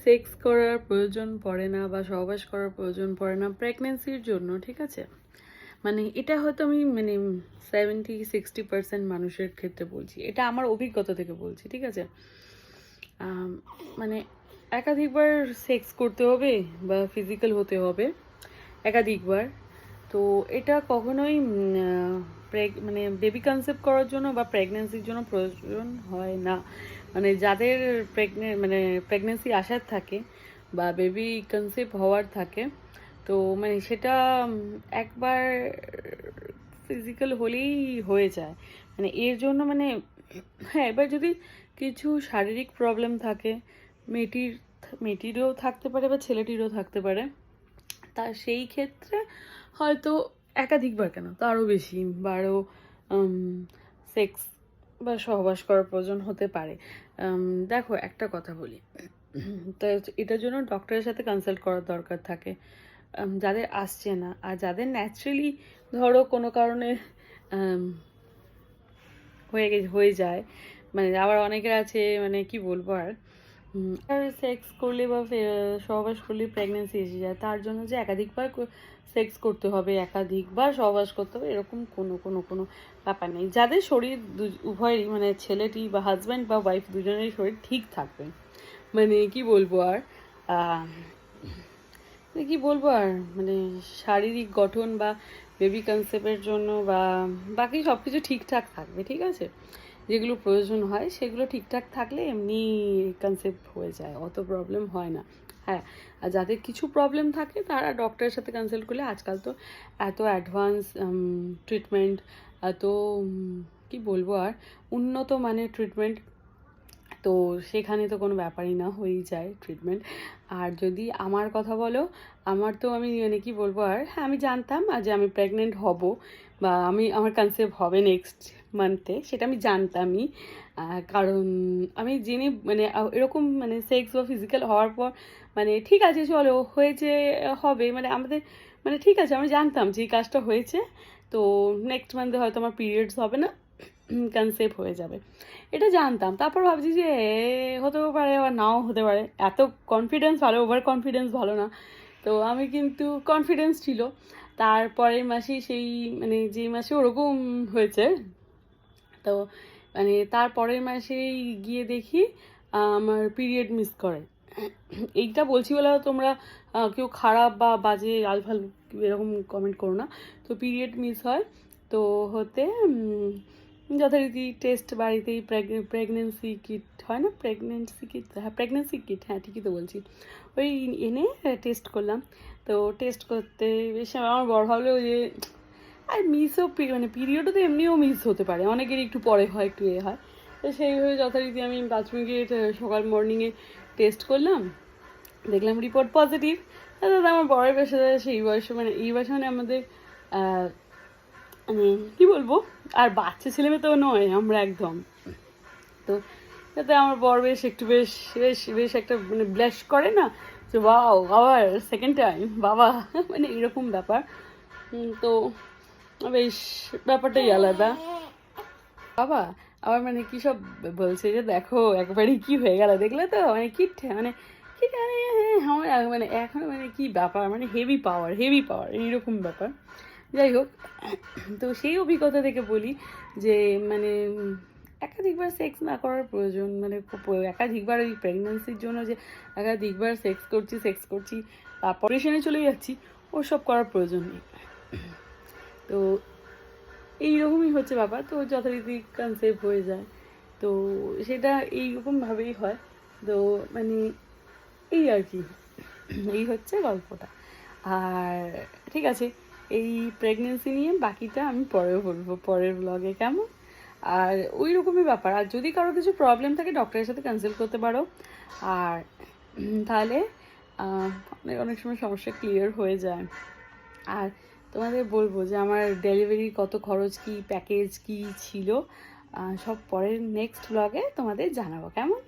Sex করার প্রয়োজন পড়ে না বা সহবাস করার প্রয়োজন পড়ে না প্রেগনেন্সির জন্য, ঠিক আছে? মানে এটা হয়তো আমি 70-60% মানুষের ক্ষেত্রে বলছি, এটা আমার অভিজ্ঞতা থেকে বলছি, ঠিক আছে? মানে একাধিকবার সেক্স করতে হবে বা ফিজিক্যাল হতে হবে একাধিকবার, তো এটা কখনোই মানে বেবি কনসেপ্ট করার জন্য বা প্রেগনেন্সির জন্য প্রয়োজন হয় না। মানে যাদের প্রেগনেন্সি আসার থাকে বা বেবি কনসেপ্ট হওয়ার থাকে, তো মানে সেটা একবার ফিজিক্যাল হলেই হয়ে যায়। মানে এর জন্য হ্যাঁ, এবার যদি কিছু শারীরিক প্রবলেম থাকে, মেয়েটিরও থাকতে পারে বা ছেলেটিরও থাকতে পারে, তা সেই ক্ষেত্রে হয়তো একাধিকবার কেন, তারও বেশি বারও সেক্স বা সহবাস করার প্রয়োজন হতে পারে। দেখো, একটা কথা বলি, তো এটার জন্য ডক্টরের সাথে কনসাল্ট করার দরকার থাকে। যাদের আসছে না আর যাদের ন্যাচারালি ধরো কোনো কারণে হয়ে যায়, মানে আবার অনেকের আছে, মানে কি বলবো আর সেক্স করলে বা সহবাস করলে প্রেগনেন্সি এসে যায়, তার জন্য যে একাধিকবার সেক্স করতে হবে, একাধিকবার সহবাস করতে হবে, এরকম কোনো ব্যাপার নেই। যাদের শরীর উভয়েরই, মানে ছেলেটি বা হাজব্যান্ড বা ওয়াইফ দুজনেরই শরীর ঠিক থাকবে, মানে কি বলবো আর মানে শারীরিক গঠন বা বেবি কনসেপ্টের জন্য বা বাকি সব কিছু ঠিকঠাক থাকবে, ঠিক আছে? যেগুলো প্রয়োজন হয় সেগুলো ঠিকঠাক থাকলে এমনি কনসেপ্ট হয়ে যায়, অত প্রবলেম হয় না। হ্যাঁ, আর যাদের কিছু প্রবলেম থাকে তারা ডক্টরের সাথে কনসাল্ট করলে, আজকাল তো এত অ্যাডভান্স ট্রিটমেন্ট, এত কি বলবো আর উন্নত মানের ট্রিটমেন্ট, তো সেখানে তো কোনো ব্যাপারই না, হয়েই যায় ট্রিটমেন্ট। আর যদি আমার কথা বলো, আমি কি বলবো হ্যাঁ, আমি জানতাম যে আমি প্রেগনেন্ট হব বা আমার কনসেপ্ট হবে নেক্সট মান্থে, সেটা আমি জানতামই। কারণ আমি জেনে এরকম সেক্স বা ফিজিক্যাল হওয়ার পর ঠিক আছে, চলো হয়েছে, হবে, আমাদের ঠিক আছে, আমি জানতাম যে এই কাজটা হয়েছে, তো নেক্সট মান্থে হয়তো আমার পিরিয়ডস হবে না, কনসেপ্ট হয়ে যাবে, এটা জানতাম। তারপর ভাবছি যে হতেও পারে আবার নাও হতে পারে, এত কনফিডেন্স ভালো, ওভার কনফিডেন্স ভালো না। তো আমি কিন্তু কনফিডেন্স ছিল, তারপরের মাসেই যে মাসে ওরকম হয়েছে, তো তারপরের মাসেই গিয়ে দেখি আমার পিরিয়ড মিস করে। এইটা বলছি বলে তোমরা কেউ খারাপ বা বাজে আলফাল এরকম কমেন্ট করো না। তো পিরিয়ড মিস হয়, তো হতে যথারীতি টেস্ট বাড়িতেই, প্রেগনেন্সি কিট হয় না, প্রেগনেন্সি কিট, হ্যাঁ ঠিকই তো বলছি, ওই এনে টেস্ট করলাম। তো টেস্ট করতে বেশ আমার বড় ভাবলো যে আর মিসও পিরিয়ডও তো এমনিও মিস হতে পারে, অনেকেরই একটু পরে হয়, একটু হয়। তো সেইভাবে যথারীতি আমি 5 মিনিট সকাল মর্নিংয়ে টেস্ট করলাম, দেখলাম রিপোর্ট পজিটিভ। দাদা আমার বড়ের বয়সে, সেই বয়সে এই বয়সে আমাদের কি বলবো, আর বাচ্চা ছেলে মেয়ে তো নয় আমরা একদম। তো যাতে আমার বর বেশ একটু বেশ বেশ বেশ একটা ব্লাশ করে না, যে বাও আবার সেকেন্ড টাইম বাবা, এরকম ব্যাপার। তো বেশ ব্যাপারটাই আলাদা। বাবা আবার কি সব বলছে যে দেখো একবারই কি হয়ে গেল, দেখলে তো কি কি আমার এখন কি ব্যাপার, হেভি পাওয়ার এইরকম ব্যাপার। যাই হোক, তো সেই অভিজ্ঞতা থেকে বলি যে একাধিকবার সেক্স না করার প্রয়োজন, একাধিকবার ওই প্রেগনেন্সির জন্য যে একাধিকবার সেক্স করছি তারপর অপারেশনে চলে যাচ্ছি, ওসব করার প্রয়োজন নেই। তো এইরকমই হচ্ছে ব্যাপার, তো যথারীতি কনসেপ্ট হয়ে যায়, তো সেটা এইরকমভাবেই হয়। তো এই আর কি, এই হচ্ছে গল্পটা। আর ঠিক আছে, এই প্রেগনেন্সি নিয়ে বাকিটা আমি পরে বলবো পরের ব্লগে, কেমন? আর ওই রকমই ব্যাপার। আর যদি কারো কিছু প্রবলেম থাকে ডক্টরের সাথে কনসাল্ট করতে পারো, আর তাহলে অনেক সময় সমস্যা ক্লিয়ার হয়ে যায়। আর তোমাদের বলবো যে আমার ডেলিভারির কত খরচ, কি প্যাকেজ কি ছিল, সব পরের নেক্সট ব্লগে তোমাদের জানাবো, কেমন?